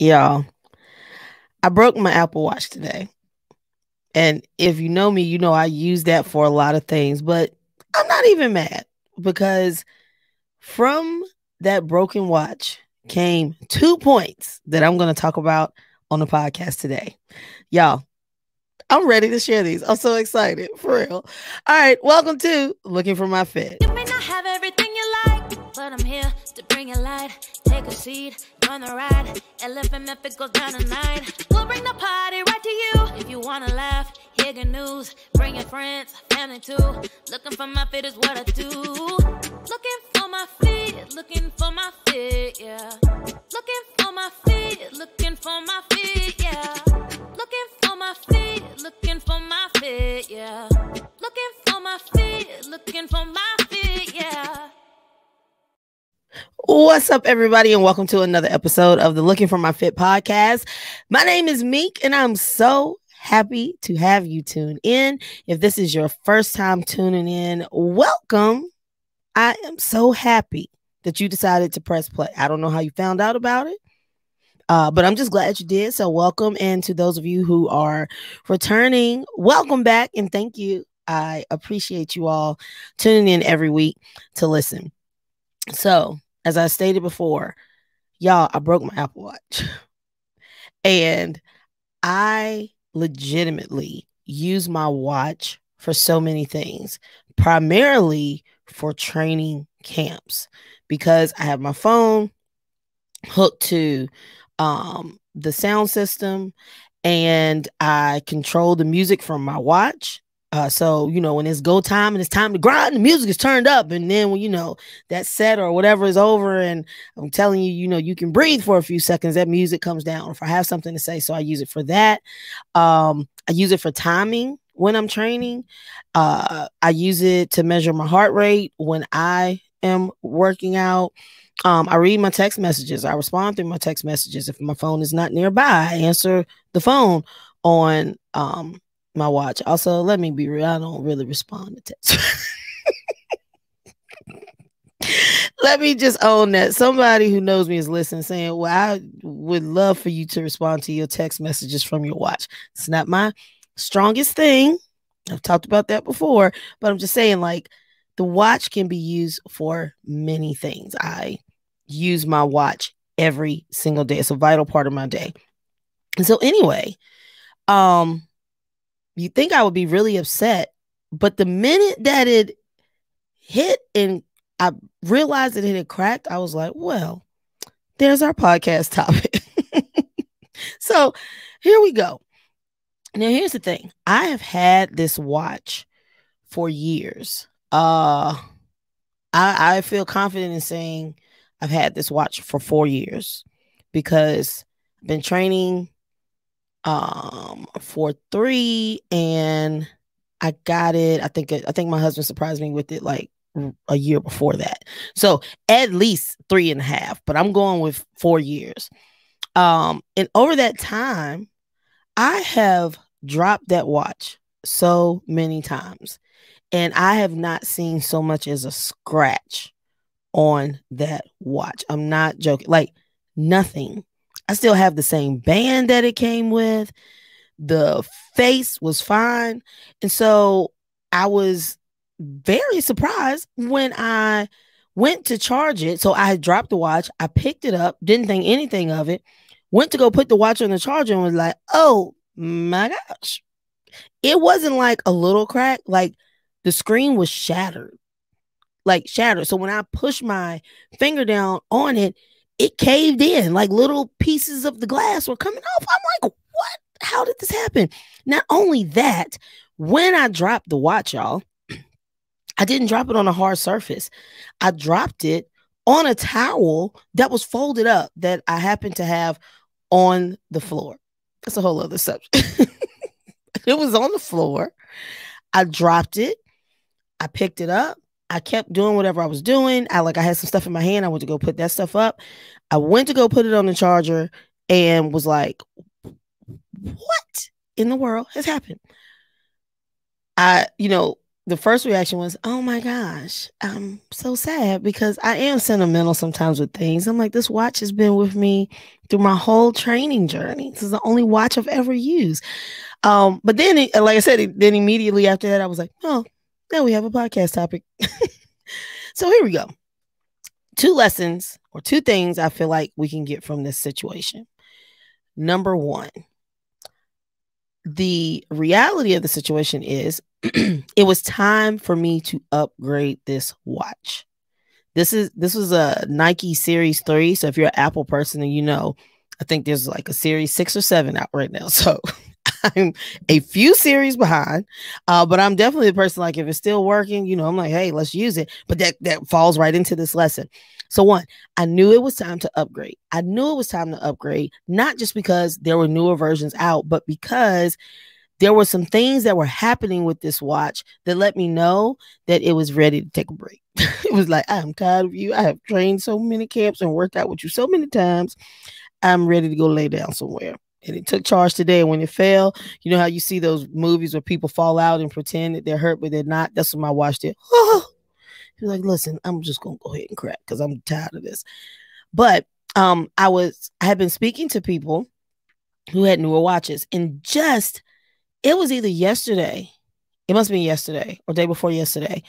Y'all, I broke my Apple Watch today. And if you know me, you know I use that for a lot of things, but I'm not even mad because from that broken watch came 2 points that I'm going to talk about on the podcast today. Y'all, I'm ready to share these. I'm so excited, for real. All right, welcome to Looking for My Fit. You may not have everything you like, but I'm here to bring it light. Take a seat, join the ride. Elephant if it goes down tonight. We'll bring the party right to you. If you wanna laugh, hear good news. Bring your friends, family too. Looking for my fit is what I do. Looking for my fit, looking for my fit, yeah. Looking for my fit, looking for my fit, yeah. Looking for my fit, looking for my fit, yeah. Looking for my fit, looking for my fit, yeah. What's up, everybody, and welcome to another episode of the Looking for My Fit podcast. My name is Meek, and I'm so happy to have you tune in. If this is your first time tuning in, welcome. I am so happy that you decided to press play. I don't know how you found out about it, but I'm just glad you did. So welcome. And to those of you who are returning, welcome back and thank you. I appreciate you all tuning in every week to listen. So as I stated before, y'all, I broke my Apple Watch and I legitimately use my watch for so many things, primarily for training camps, because I have my phone hooked to the sound system and I control the music from my watch. So, when it's go time and it's time to grind, the music is turned up. And then when, that set or whatever is over and I'm telling you, you can breathe for a few seconds, that music comes down. If I have something to say, so I use it for that. I use it for timing when I'm training. I use it to measure my heart rate when I am working out. I read my text messages. I respond through my text messages. If my phone is not nearby, I answer the phone on my watch. Also, let me be real, I don't really respond to text. Let me just own that. Somebody who knows me is listening saying, well, I would love for you to respond to your text messages from your watch. It's not my strongest thing. I've talked about that before, but I'm just saying, like, the watch can be used for many things. I use my watch every single day. It's a vital part of my day. And so anyway, you think I would be really upset, but the minute that it hit and I realized that it had cracked, I was like, well, there's our podcast topic. So here we go. Now, here's the thing. I have had this watch for years. I feel confident in saying I've had this watch for 4 years because I've been training for 3 and I got it. I think my husband surprised me with it like a year before that. So at least 3.5, but I'm going with 4 years. And over that time, I have dropped that watch so many times and I have not seen so much as a scratch on that watch. I'm not joking. Like nothing. I still have the same band that it came with. The face was fine. And so I was very surprised when I went to charge it. So I had dropped the watch. I picked it up, didn't think anything of it, went to go put the watch on the charger and was like, oh my gosh. It wasn't like a little crack. Like the screen was shattered. So when I pushed my finger down on it, it caved in, like little pieces of the glass were coming off. I'm like, what? How did this happen? Not only that, when I dropped the watch, y'all, I didn't drop it on a hard surface. I dropped it on a towel that was folded up that I happened to have on the floor. That's a whole other subject. It was on the floor. I dropped it. I picked it up. I kept doing whatever I was doing. I had some stuff in my hand. I went to go put that stuff up. I went to go put it on the charger and was like, what in the world has happened? the first reaction was, oh my gosh, I'm so sad because I am sentimental sometimes with things. I'm like, this watch has been with me through my whole training journey. This is the only watch I've ever used. But then, like I said, then immediately after that, I was like, oh, now we have a podcast topic. So here we go. 2 lessons or 2 things I feel like we can get from this situation. Number 1, the reality of the situation is it was time for me to upgrade this watch. This was a Nike Series 3. So if you're an Apple person, and you know, I think there's like a Series 6 or 7 out right now. So I'm a few series behind, but I'm definitely the person, like, if it's still working, you know, I'm like, hey, let's use it. But that falls right into this lesson. So 1, I knew it was time to upgrade. I knew it was time to upgrade, not just because there were newer versions out, but because there were some things that were happening with this watch that let me know that it was ready to take a break. It was like, I'm tired of you. I have trained so many camps and worked out with you so many times. I'm ready to go lay down somewhere. And it took charge today. When it fell, you know how you see those movies where people fall out and pretend that they're hurt, but they're not? That's what my watch did. Oh, he was like, listen, I'm just going to go ahead and crack because I'm tired of this. But I had been speaking to people who had newer watches, and it was either yesterday, it must have been yesterday or day before yesterday.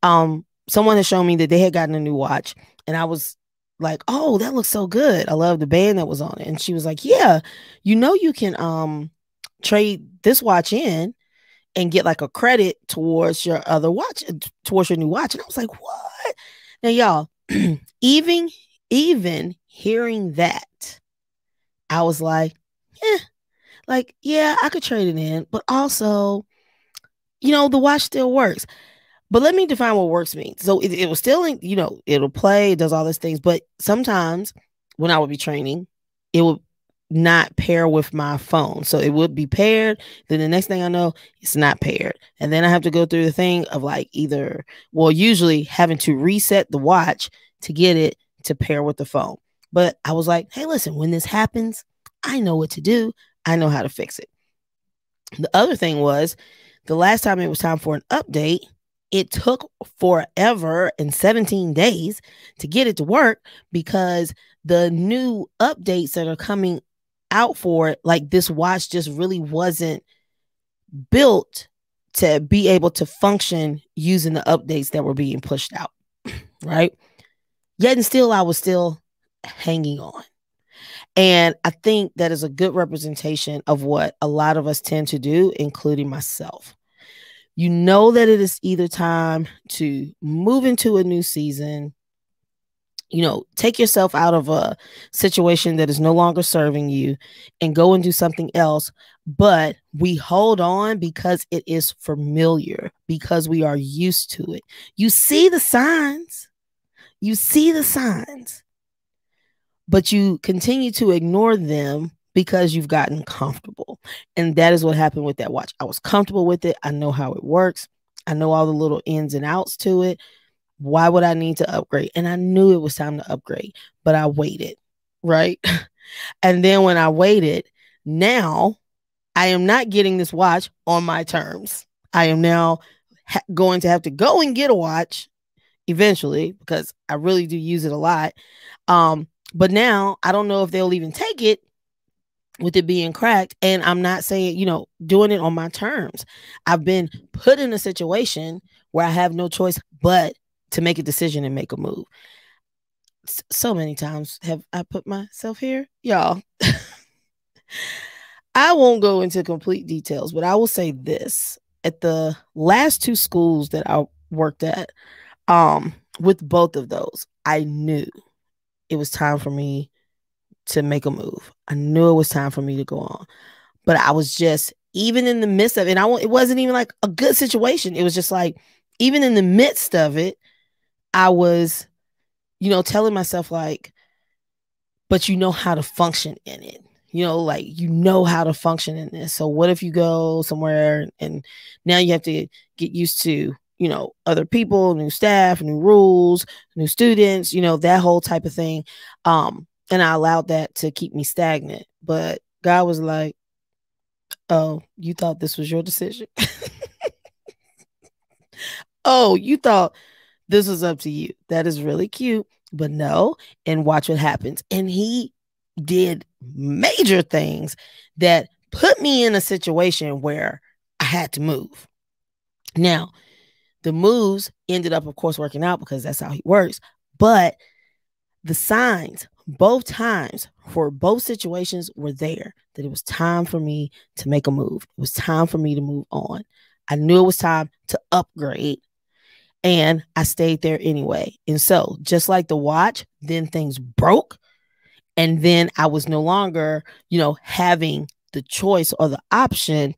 Someone had shown me that they had gotten a new watch, and I was like, oh, that looks so good. I love the band that was on it. And she was like, yeah, you know, you can trade this watch in and get like a credit towards your other watch, towards your new watch. And I was like, what? Now, y'all, even hearing that, I was like, yeah, I could trade it in, but also, you know, the watch still works. But let me define what works means. So it was still, you know, it'll play, it does all these things. But sometimes when I would be training, it would not pair with my phone. So it would be paired. Then the next thing I know, it's not paired. And then I have to go through the thing of like usually having to reset the watch to get it to pair with the phone. But I was like, hey, listen, when this happens, I know what to do. I know how to fix it. The other thing was, the last time it was time for an update, it took forever and 17 days to get it to work because the new updates that are coming out for it, like this watch just really wasn't built to be able to function using the updates that were being pushed out, right? Yet and still, I was still hanging on. And I think that is a good representation of what a lot of us tend to do, including myself. You know that it is either time to move into a new season, you know, take yourself out of a situation that is no longer serving you and go and do something else. But we hold on because it is familiar, because we are used to it. You see the signs, but you continue to ignore them because you've gotten comfortable. And that is what happened with that watch. I was comfortable with it. I know how it works. I know all the little ins and outs to it. Why would I need to upgrade? And I knew it was time to upgrade, but I waited, right? And then when I waited, now I am not getting this watch on my terms. I am now going to have to go and get a watch eventually because I really do use it a lot. But now I don't know if they'll even take it with it being cracked. And I'm not saying, you know, doing it on my terms. I've been put in a situation where I have no choice but to make a decision and make a move. So many times have I put myself here, y'all. I won't go into complete details, but I will say this. At the last 2 schools that I worked at, with both of those, I knew it was time for me to make a move. I knew it was time for me to go on. But I was just, even in the midst of it, it wasn't even like a good situation. It was just like, even in the midst of it, I was, you know, telling myself like, but you know how to function in it. You know, like, you know how to function in this. So what if you go somewhere and now you have to get used to, you know, other people, new staff, new rules, new students, you know, that whole type of thing. And I allowed that to keep me stagnant. But God was like, oh, you thought this was your decision? Oh, you thought this was up to you. That is really cute, but no. And watch what happens. And he did major things that put me in a situation where I had to move. Now, the moves ended up, of course, working out because that's how he works. But the signs, both times for both situations, were there that it was time for me to make a move. It was time for me to move on. I knew it was time to upgrade, and I stayed there anyway. And so, just like the watch, then things broke. And then I was no longer, having the choice or the option.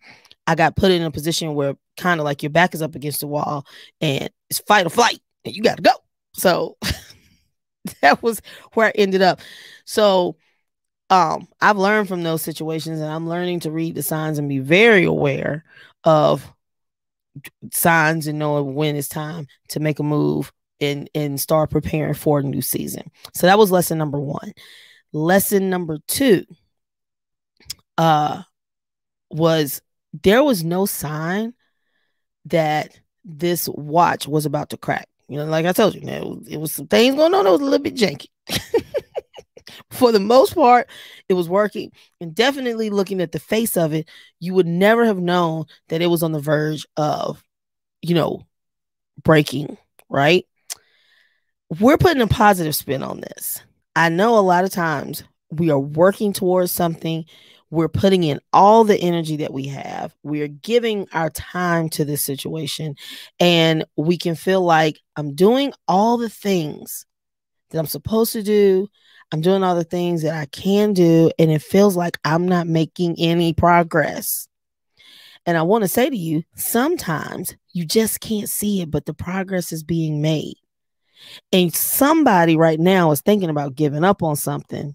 I got put in a position where kind of like your back is up against the wall and it's fight or flight and you got to go. So that was where I ended up. So I've learned from those situations, and I'm learning to read the signs and be very aware of signs and knowing when it's time to make a move and start preparing for a new season. So that was lesson number 1. Lesson number 2 was there was no sign that this watch was about to crack. Like I told you, it was some things going on that was a little bit janky. For the most part, it was working. And definitely looking at the face of it, you would never have known that it was on the verge of, breaking, right? We're putting a positive spin on this. I know a lot of times we are working towards something. We're putting in all the energy that we have. We're giving our time to this situation. And we can feel like I'm doing all the things that I'm supposed to do. I'm doing all the things that I can do. And it feels like I'm not making any progress. And I want to say to you, sometimes you just can't see it, but the progress is being made. And somebody right now is thinking about giving up on something.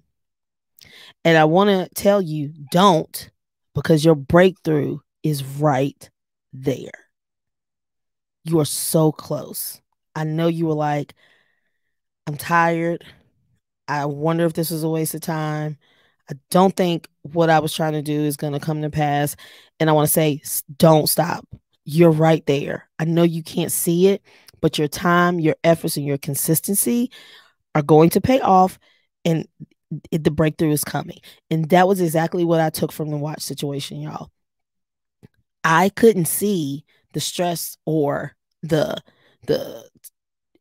And I want to tell you, don't, because your breakthrough is right there. You are so close. I know you were like, I'm tired. I wonder if this was a waste of time. I don't think what I was trying to do is going to come to pass. And I want to say, don't stop. You're right there. I know you can't see it, but your time, your efforts, and your consistency are going to pay off. And the breakthrough is coming. And that was exactly what I took from the watch situation, y'all. I couldn't see the stress or the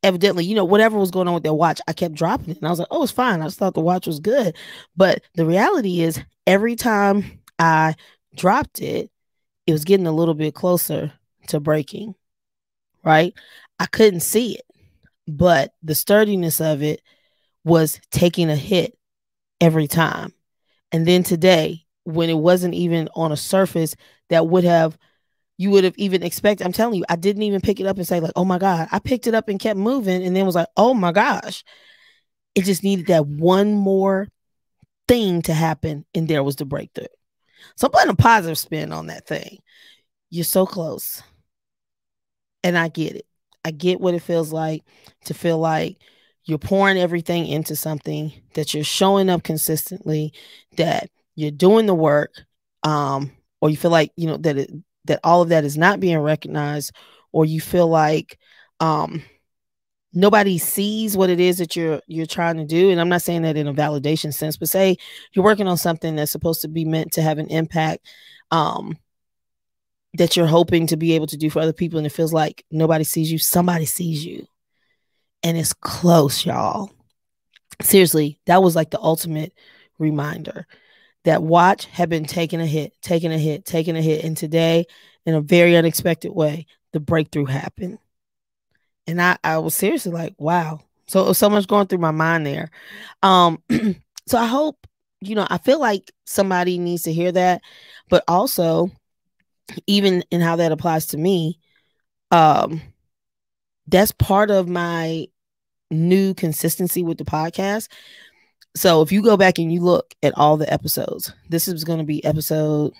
evidently, whatever was going on with their watch, I kept dropping it. And I was like, oh, it's fine. I just thought the watch was good. But the reality is, every time I dropped it, it was getting a little bit closer to breaking, right? I couldn't see it, but the sturdiness of it was taking a hit every time. And then today, when it wasn't even on a surface that you would have even expected, I'm telling you, I didn't even pick it up and say like, oh my God. I picked it up and kept moving and then was like, oh my gosh. It just needed that one more thing to happen, and there was the breakthrough. So I'm putting a positive spin on that thing. You're so close. And I get it. I get what it feels like to feel like you're pouring everything into something, that you're showing up consistently, that you're doing the work, or you feel like, that all of that is not being recognized, or you feel like nobody sees what it is that you're trying to do. And I'm not saying that in a validation sense, but say you're working on something that's supposed to be meant to have an impact, that you're hoping to be able to do for other people, and it feels like nobody sees you. Somebody sees you. And it's close, y'all. Seriously, that was like the ultimate reminder. That watch had been taking a hit. And today, in a very unexpected way, the breakthrough happened. And I was seriously like, wow. So it was so much going through my mind there. So I hope, I feel like somebody needs to hear that. But also, even in how that applies to me, that's part of my new consistency with the podcast. So if you go back and you look at all the episodes, this is going to be episode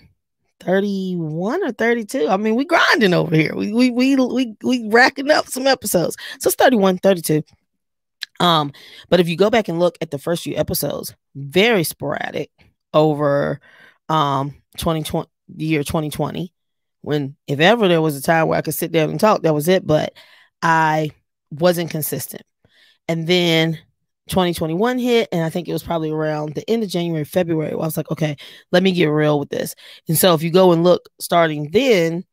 31 or 32. I mean, we grinding over here. We racking up some episodes. So it's 31, 32. But if you go back and look at the first few episodes, very sporadic over 2020, the year 2020, when if ever there was a time where I could sit down and talk, that was it. But I wasn't consistent. And then 2021 hit, and I think it was probably around the end of January, February, where I was like, okay, let me get real with this. And so if you go and look starting then,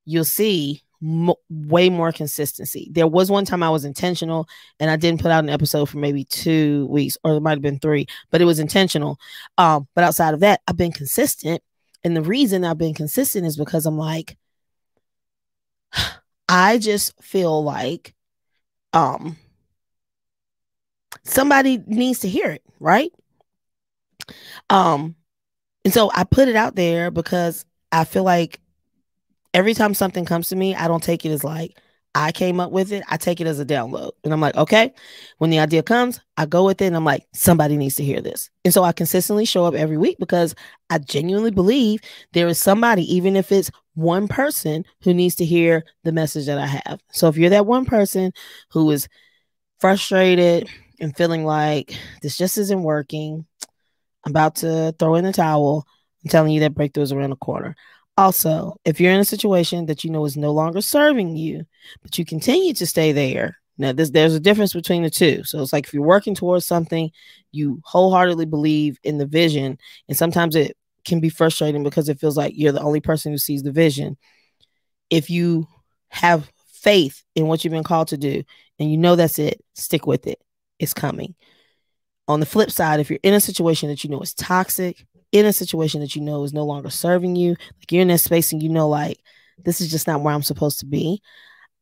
you'll see way more consistency. There was one time I was intentional and I didn't put out an episode for maybe 2 weeks, or it might have been 3, but it was intentional. But outside of that, I've been consistent. And the reason I've been consistent is because I'm like, I just feel like somebody needs to hear it, right? And so I put it out there because I feel like every time something comes to me, I don't take it as like I came up with it. I take it as a download. And I'm like, okay, when the idea comes, I go with it. And I'm like, somebody needs to hear this. And so I consistently show up every week because I genuinely believe there is somebody, even if it's one person, who needs to hear the message that I have. So if you're that one person who is frustrated and feeling like this just isn't working, I'm about to throw in the towel, I'm telling you that breakthrough is around the corner. Also, if you're in a situation that you know is no longer serving you, but you continue to stay there, now there's a difference between the two. So it's like if you're working towards something, you wholeheartedly believe in the vision, and sometimes it can be frustrating because it feels like you're the only person who sees the vision. If you have faith in what you've been called to do, and you know that's it, stick with it. It's coming. On the flip side, if you're in a situation that you know is toxic, in a situation that you know is no longer serving you, like you're in that space and you know, like, this is just not where I'm supposed to be.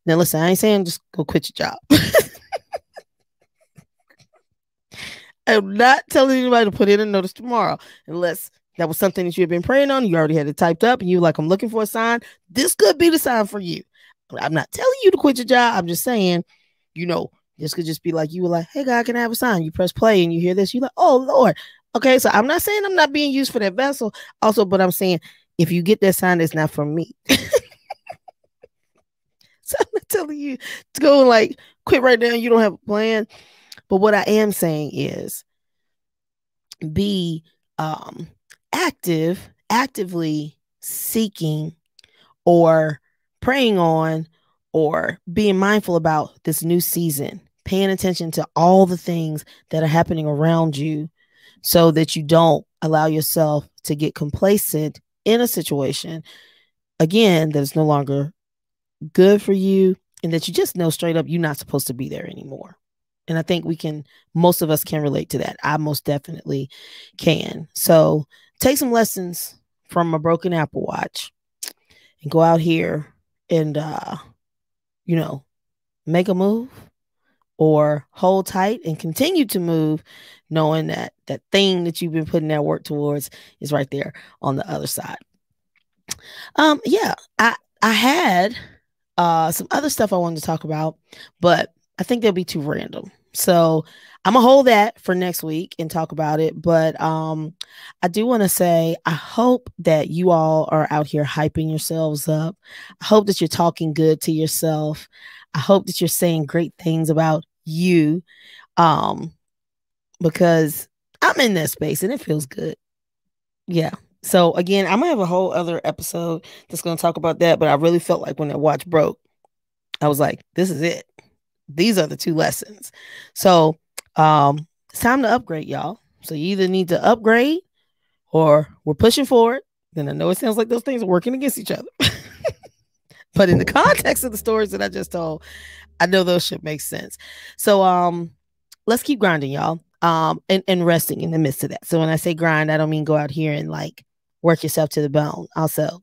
Now, listen, I ain't saying just go quit your job. I'm not telling anybody to put in a notice tomorrow, unless that was something that you had been praying on. You already had it typed up and you like, I'm looking for a sign. This could be the sign for you. I'm not telling you to quit your job. I'm just saying, you know, this could just be like, you were like, hey, God, can I have a sign? You press play and you hear this. You're like, oh, Lord. Okay, so I'm not saying I'm not being used for that vessel also, but I'm saying if you get that sign, it's not from me. So I'm not telling you to go and like quit right now. You don't have a plan. But what I am saying is be actively seeking or praying on or being mindful about this new season, paying attention to all the things that are happening around you, so that you don't allow yourself to get complacent in a situation, again, that is no longer good for you, and that you just know straight up you're not supposed to be there anymore. And I think most of us can relate to that. I most definitely can. So take some lessons from a broken Apple Watch and go out here and, make a move, or hold tight and continue to move, knowing that that thing that you've been putting that work towards is right there on the other side. I had some other stuff I wanted to talk about, but I think they'll be too random. So I'm gonna hold that for next week and talk about it. But I do want to say I hope that you all are out here hyping yourselves up. I hope that you're talking good to yourself. I hope that you're saying great things about you, because I'm in that space and it feels good. Yeah. So again, I'm gonna have a whole other episode that's gonna talk about that. But I really felt like when that watch broke, I was like, this is it. These are the 2 lessons. So it's time to upgrade, y'all. So you either need to upgrade or we're pushing forward. Then I know it sounds like those things are working against each other. But in the context of the stories that I just told, I know those should make sense. So let's keep grinding, y'all. And resting in the midst of that. So when I say grind, I don't mean go out here and like work yourself to the bone. Also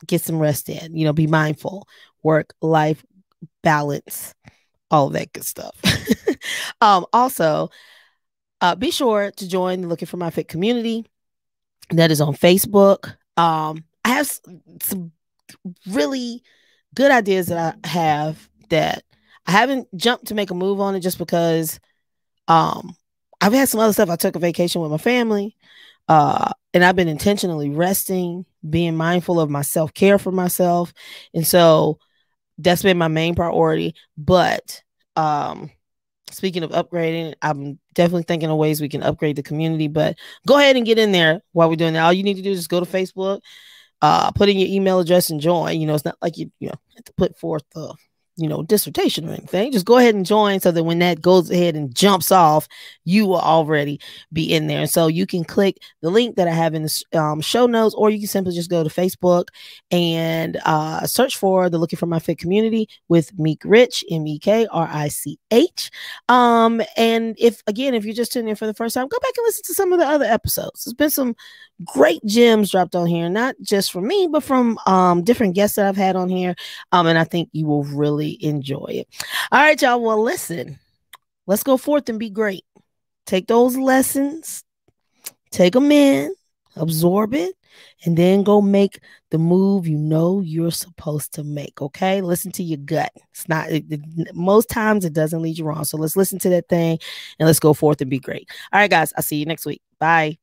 get some rest in, be mindful, work, life, balance, all of that good stuff. Also, be sure to join the Looking for My Fit community. That is on Facebook. I have some really good ideas that I have that I haven't jumped to make a move on it just because I've had some other stuff. I took a vacation with my family, and I've been intentionally resting, being mindful of my self-care for myself. And so that's been my main priority. But speaking of upgrading, I'm definitely thinking of ways we can upgrade the community. But go ahead and get in there while we're doing that. All you need to do is just go to Facebook, put in your email address and join. It's not like you have to put forth the dissertation or anything. Just go ahead and join so that when that goes ahead and jumps off, you will already be in there. And so you can click the link that I have in the show notes, or you can simply just go to Facebook and search for the Looking for My Fit community with Meek Rich, MEKRICH. And if you're just tuning in for the first time, go back and listen to some of the other episodes. There's been some great gems dropped on here, not just from me, but from different guests that I've had on here. And I think you will really enjoy it. All right, y'all. Well, listen, let's go forth and be great. Take those lessons, take them in, absorb it, and then go make the move you're supposed to make. Okay, listen to your gut. It's not most times it doesn't lead you wrong. So let's listen to that thing and let's go forth and be great. All right, guys. I'll see you next week. Bye.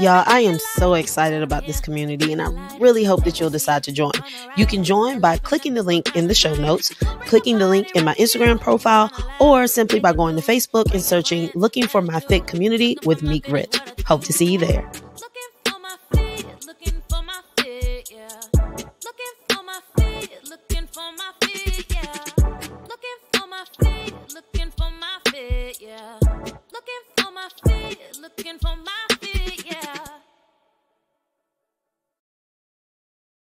Y'all, I am so excited about this community, and I really hope that you'll decide to join. You can join by clicking the link in the show notes, clicking the link in my Instagram profile, or simply by going to Facebook and searching Looking for My Fit Community with Meek Rich. Hope to see you there.